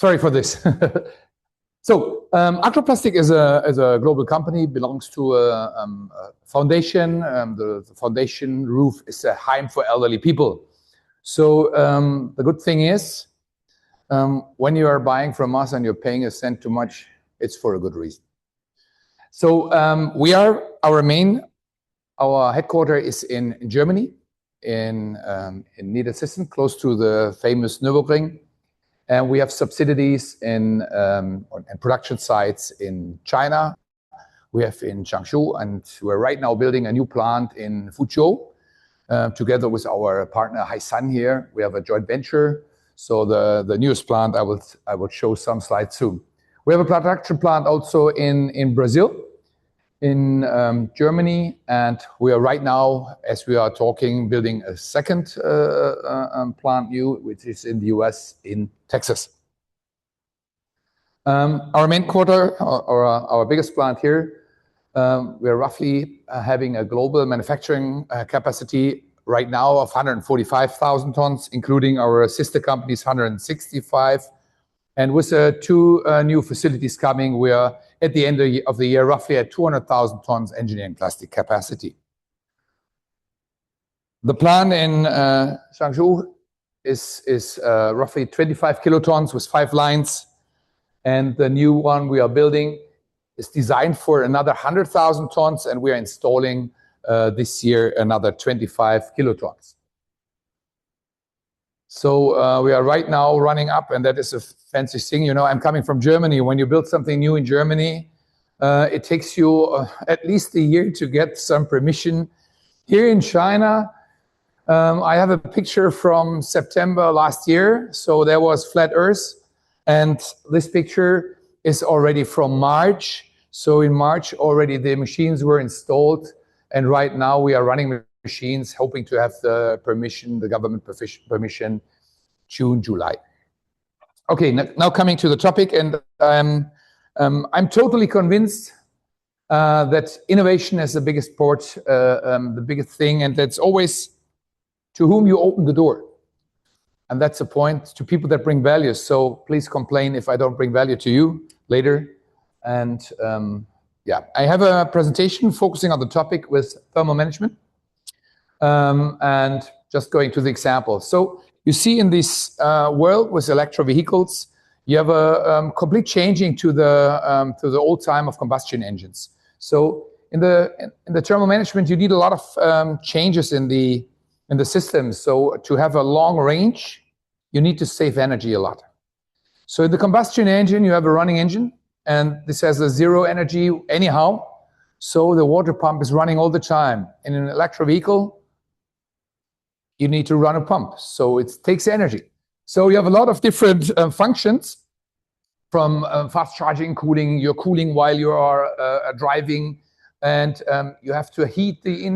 Sorry for this. So AKRO Plastic is a global company, belongs to a foundation. The foundation roof is a home for elderly people. So the good thing is, when you are buying from us and you're paying a cent too much, it's for a good reason. So our headquarters is in Germany, in Niedersachsen, close to the famous Nürburgring. And we have subsidiaries and production sites in China. We have in Changshu, and we're right now building a new plant in Fuzhou. Together with our partner Haisan here, we have a joint venture. So the newest plant, I will show some slides soon. We have a production plant also in Brazil, in Germany, and we are right now, as we are talking, building a second plant new, which is in the US, in Texas. Our main quarter, or our biggest plant here, we are roughly having a global manufacturing capacity right now of 145,000 tons, including our sister companies, 165. And with two new facilities coming, we are at the end of the year roughly at 200,000 tons engineering plastic capacity. The plant in Changshu is roughly 25 kilotons with 5 lines. And the new one we are building is designed for another 100,000 tons, and we are installing this year another 25 kilotons. So we are right now running up, and that is a fancy thing. You know, I'm coming from Germany. When you build something new in Germany, it takes you at least a year to get some permission. Here in China, I have a picture from September last year. So there was flat Earth, and this picture is already from March. So in March already the machines were installed, and right now we are running machines, hoping to have the permission, the government permission, June, July. Okay, now coming to the topic, and I'm totally convinced that innovation is the biggest part, the biggest thing, and that's always to whom you open the door. And that's the point, to people that bring value. So please complain if I don't bring value to you later. And yeah, I have a presentation focusing on the topic with thermal management. And just going to the example. So you see in this world with electro vehicles, you have a complete changing to the old time of combustion engines. So in the thermal management, you need a lot of changes in the system. So to have a long range, you need to save energy a lot. So in the combustion engine, you have a running engine, and this has a zero energy anyhow. So the water pump is running all the time. In an electric vehicle, you need to run a pump. So it takes energy. So you have a lot of different functions, from fast charging, cooling. You're cooling while you are driving, and you have to heat the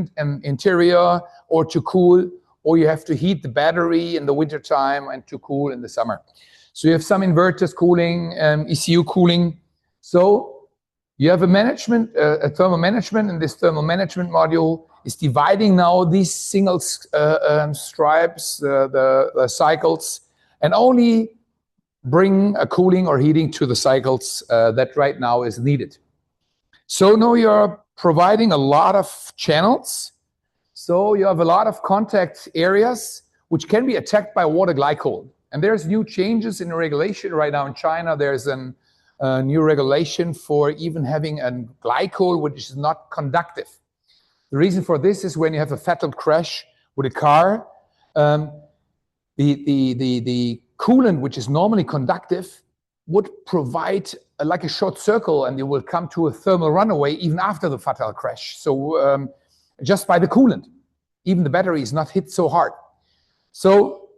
interior or to cool, or you have to heat the battery in the wintertime and to cool in the summer. So you have some inverters cooling, ECU cooling. So you have a management, a thermal management, and this thermal management module is dividing now these single stripes, the cycles, and only bring a cooling or heating to the cycles that right now is needed. So now you're providing a lot of channels. So you have a lot of contact areas which can be attacked by water glycol. And there's new changes in the regulation right now in China. There's a new regulation for even having a glycol which is not conductive. The reason for this is when you have a fatal crash with a car, the coolant, which is normally conductive, would provide like a short circle, and you will come to a thermal runaway even after the fatal crash. So just by the coolant, even the battery is not hit so hard. So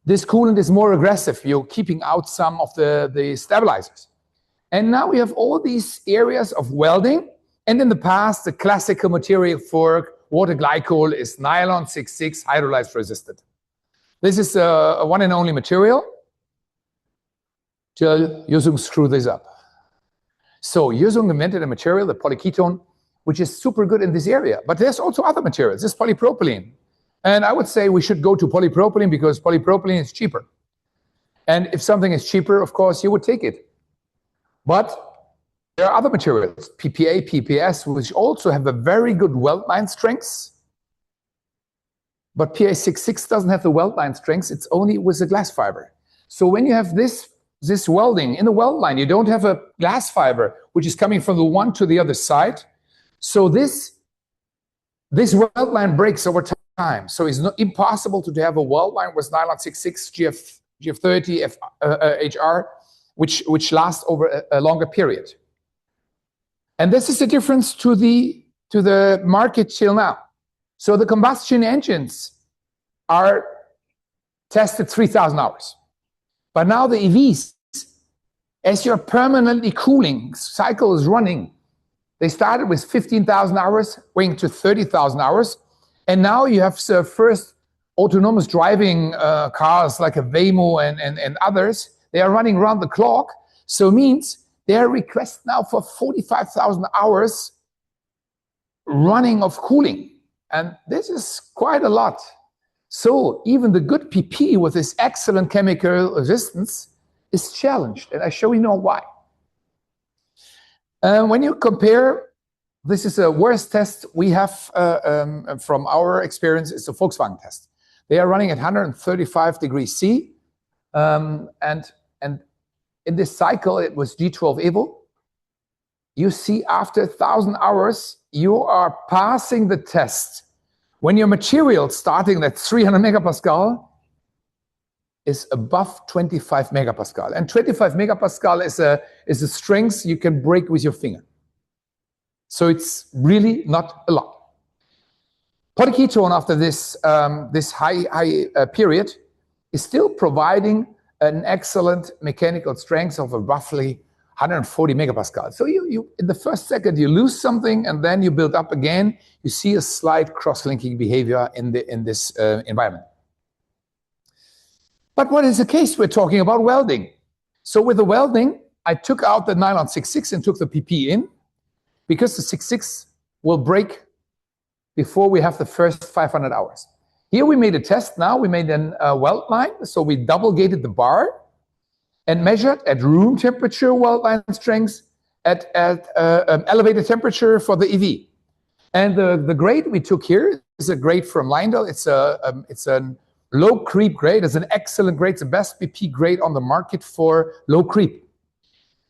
this coolant is more aggressive. You're keeping out some of the stabilizers. And now we have all these areas of welding. And in the past, the classical material for water glycol is nylon 6,6 hydrolyzed resistant. This is a one and only material till Yuzhong screw this up. So Yuzhong invented a material, the POKETONE, which is super good in this area. But there's also other materials. This polypropylene. And I would say we should go to polypropylene because polypropylene is cheaper. And if something is cheaper, of course, you would take it. But there are other materials, PPA, PPS, which also have a very good weld line strengths. But PA66 doesn't have the weld line strengths, it's only with a glass fiber. So when you have this welding in the weld line, you don't have a glass fiber, which is coming from the one to the other side. So this weld line breaks over time. So it's not impossible to have a weld line with nylon 66, GF30, HR, which lasts over a longer period. And this is the difference to the market till now. So the combustion engines are tested 3,000 hours. But now the EVs, as your permanently cooling cycle is running, they started with 15,000 hours, going to 30,000 hours. And now you have the first autonomous driving cars like a Waymo and others. They are running around the clock. So it means their request now for 45,000 hours running of cooling. And this is quite a lot. So even the good PP with this excellent chemical resistance is challenged. And I show you now why. When you compare, this is a worst test we have from our experience, it's a Volkswagen test. They are running at 135 degrees C. And in this cycle, it was G12 Evo. You see after 1,000 hours, you are passing the test. When your material starting at 300 megapascal is above 25 megapascal. And 25 megapascal is a strength you can break with your finger. So it's really not a lot. Polyketone after this, this high period is still providing an excellent mechanical strength of roughly 140 megapascal. So you in the first second you lose something and then you build up again. You see a slight cross-linking behavior in this environment. But what is the case? We're talking about welding. So with the welding, I took out the nylon 66 and took the PP in because the 66 will break before we have the first 500 hours. Here we made a test now. We made a weld line. So we double gated the bar and measured at room temperature weld line strength at elevated temperature for the EV. And the grade we took here is a grade from Lyndall. It's a low creep grade. It's an excellent grade. It's the best PP grade on the market for low creep.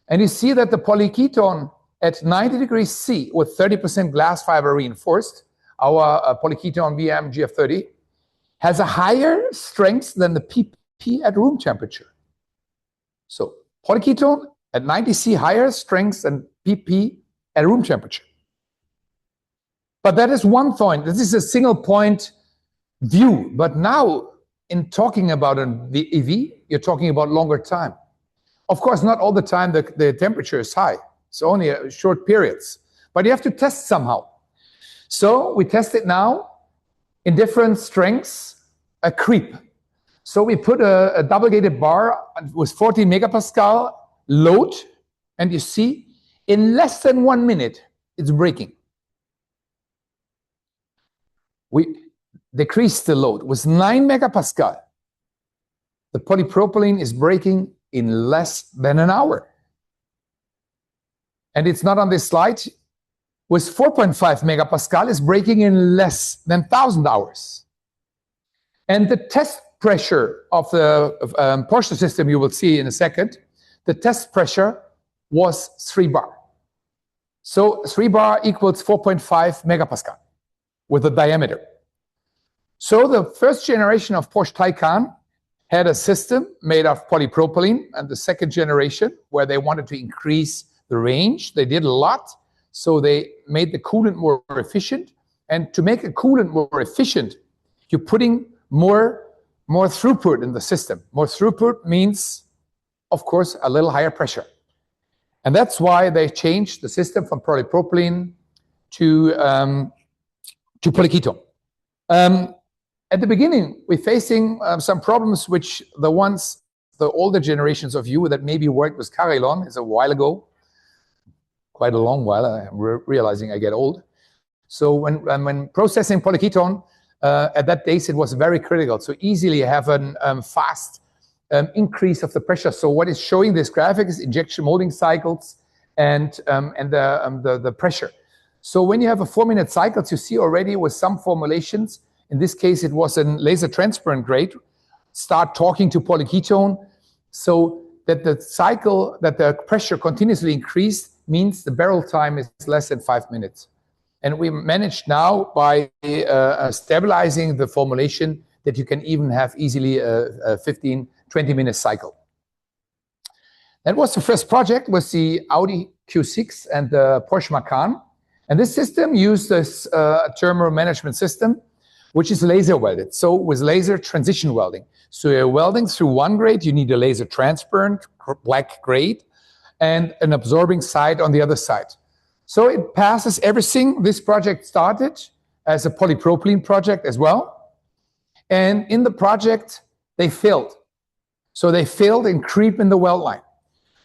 And you see that the polyketone at 90 degrees C with 30% glass fiber reinforced, our polyketone VM GF30, has a higher strength than the PP at room temperature. So polyketone at 90 C higher strength than PP at room temperature. But that is one point. This is a single point view. But now in talking about an EV, you're talking about longer time. Of course, not all the time the temperature is high. It's only short periods. But you have to test somehow. So we test it now in different strengths, a creep. So we put a double-gated bar with 14 megapascal load, and you see, in less than 1 minute, it's breaking. We decreased the load with 9 megapascal. The polypropylene is breaking in less than an hour. And it's not on this slide. With 4.5 megapascal, is breaking in less than 1,000 hours. And the test pressure of the Porsche system, you will see in a second, the test pressure was 3 bar. So 3 bar equals 4.5 megapascal with the diameter. So the first generation of Porsche Taycan had a system made of polypropylene, and the second generation, where they wanted to increase the range, they did a lot. So they made the coolant more efficient. And to make a coolant more efficient, you're putting more throughput in the system. More throughput means, of course, a little higher pressure. And that's why they changed the system from polypropylene to polyketone. At the beginning, we're facing some problems which the older generations of you that maybe worked with Carillon is a while ago, quite a long while, I'm realizing I get old. So when processing polyketone, at that days it was very critical. So easily have a fast increase of the pressure. So what is showing this graphic is injection molding cycles and the pressure. So when you have a 4-minute cycles, you see already with some formulations, in this case it was a laser transparent grade, start talking to polyketone, so that the cycle, that the pressure continuously increased, means the barrel time is less than 5 minutes. And we managed now by stabilizing the formulation that you can even have easily a 15, 20-minute cycle. That was the first project with the Audi Q6 and the Porsche Macan. And this system used this thermal management system, which is laser welded. So with laser transition welding. So you're welding through one grade, you need a laser transparent black grade and an absorbing side on the other side. So it passes everything. This project started as a polypropylene project as well. And in the project, they failed. So they failed in creep in the weld line.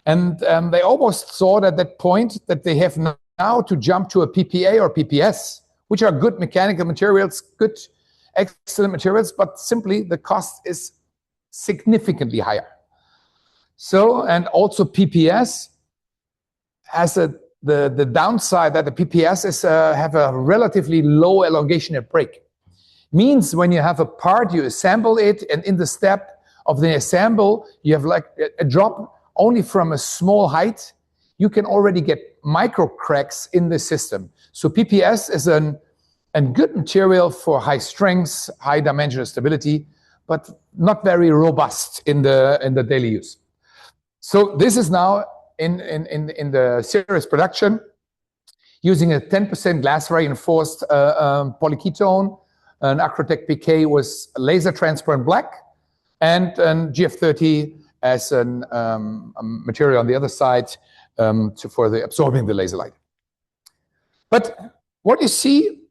And they almost thought at that point that they have now to jump to a PPA or PPS, which are good mechanical materials, good, excellent materials, but simply the cost is significantly higher. So, and also PPS has the downside that the PPS is have a relatively low elongation at break. Means when you have a part, you assemble it, and in the step of the assemble, you have like a drop only from a small height, you can already get micro cracks in the system. So PPS is a good material for high strength, high dimensional stability, but not very robust in the daily use. So this is now in the series production using a 10% glass reinforced polyketone, an AKRO PK was laser transparent black, and GF30 as a material on the other side for the absorbing the laser light. But what you see,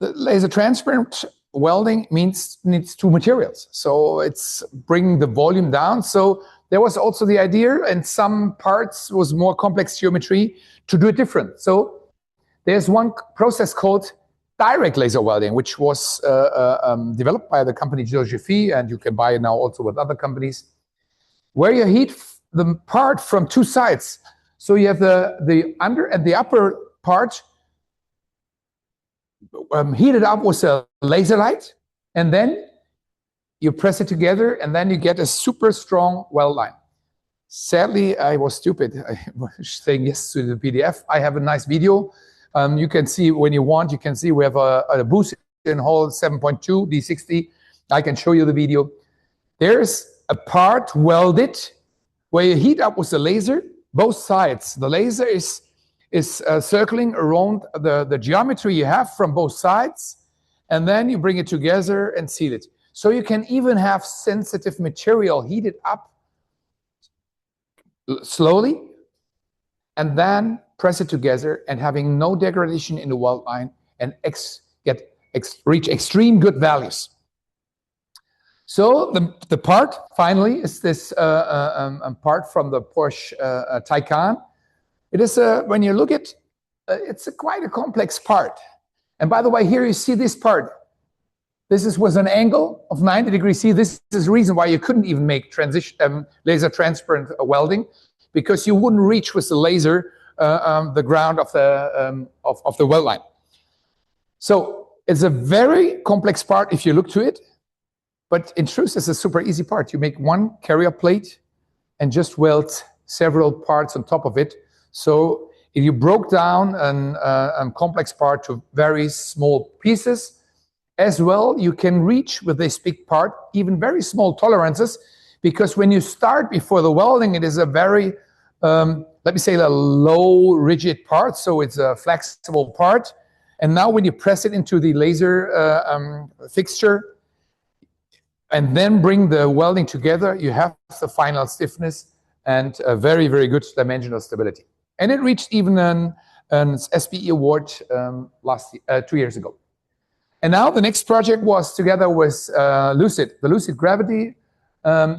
the laser transparent welding needs two materials. So it's bringing the volume down. So there was also the idea, and some parts was more complex geometry, to do it different. So there's one process called direct laser welding, which was developed by the company Jiffy, and you can buy it now also with other companies, where you heat the part from two sides. So you have the under and the upper part heated up with a laser light, and then you press it together, and then you get a super strong weld line. Sadly, I was stupid. I was saying yes to the PDF. I have a nice video. You can see when you want, you can see we have a boost in hole 7.2 D60. I can show you the video. There's a part welded where you heat up with the laser, both sides. The laser is circling around the geometry you have from both sides, and then you bring it together and seal it. So you can even have sensitive material heated up slowly and then press it together and having no degradation in the weld line and reach extreme good values. So the part finally is this part from the Porsche Taycan. It is when you look at it's quite a complex part. And by the way, here you see this part. This was an angle of 90 degrees C. This is the reason why you couldn't even make laser transparent welding, because you wouldn't reach with the laser the ground of the weld line. So it's a very complex part if you look to it, but in truth, it's a super easy part. You make one carrier plate and just weld several parts on top of it. So if you broke down a complex part to very small pieces, as well, you can reach with this big part even very small tolerances, because when you start before the welding, it is a very, let me say, a low rigid part, so it's a flexible part. And now when you press it into the laser fixture and then bring the welding together, you have the final stiffness and a very, very good dimensional stability. And it reached even an SPE award 2 years ago. And now the next project was together with Lucid. The Lucid Gravity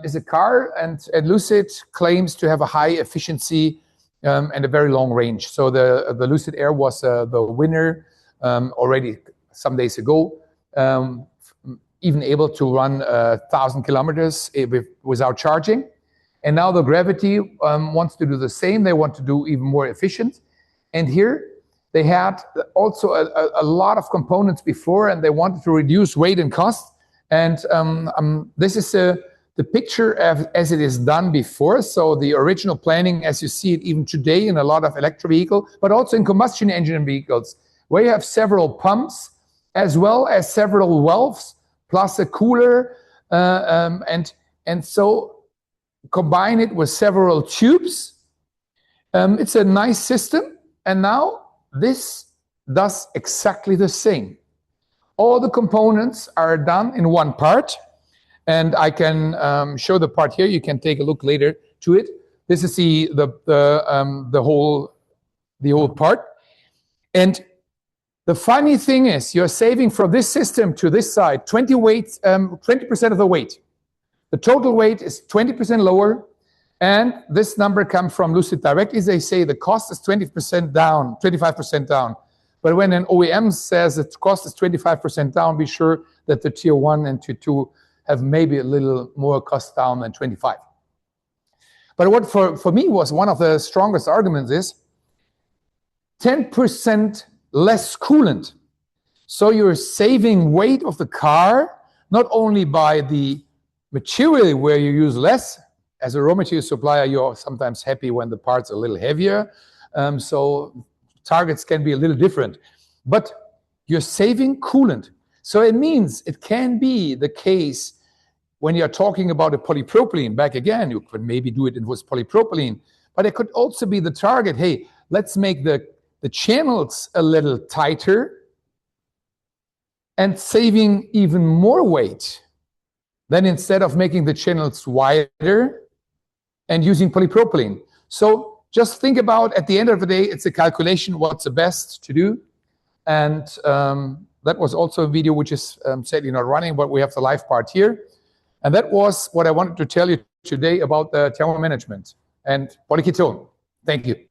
is a car, and Lucid claims to have a high efficiency and a very long range. So the Lucid Air was the winner already some days ago. even able to run 1,000 kilometers without charging. And now the Gravity wants to do the same. They want to do even more efficient. And here they had also a lot of components before, and they wanted to reduce weight and cost. And this is the picture as it is done before. So the original planning, as you see it even today in a lot of electric vehicles, but also in combustion engine vehicles, where you have several pumps, as well as several valves, plus a cooler, and so combine it with several tubes. It's a nice system, and now this does exactly the same. All the components are done in one part, and I can show the part here. You can take a look later to it. This is the whole part, and the funny thing is, you're saving from this system to this side 20% of the weight. The total weight is 20% lower, and this number comes from Lucid directly. They say the cost is 20% down, 25% down. But when an OEM says the cost is 25% down, be sure that the tier 1 and tier 2 have maybe a little more cost down than 25. But what for me was one of the strongest arguments is 10% less coolant. So you're saving weight of the car, not only by the material where you use less. As a raw material supplier, you're sometimes happy when the parts are a little heavier. So targets can be a little different. But you're saving coolant. So it means it can be the case when you're talking about a polypropylene. Back again, you could maybe do it with polypropylene. But it could also be the target, hey, let's make the channels a little tighter and saving even more weight. Then instead of making the channels wider and using polypropylene. So just think about, at the end of the day, it's a calculation, what's the best to do. And that was also a video which is sadly not running, but we have the live part here. And that was what I wanted to tell you today about the thermal management and POKETONE. Thank you.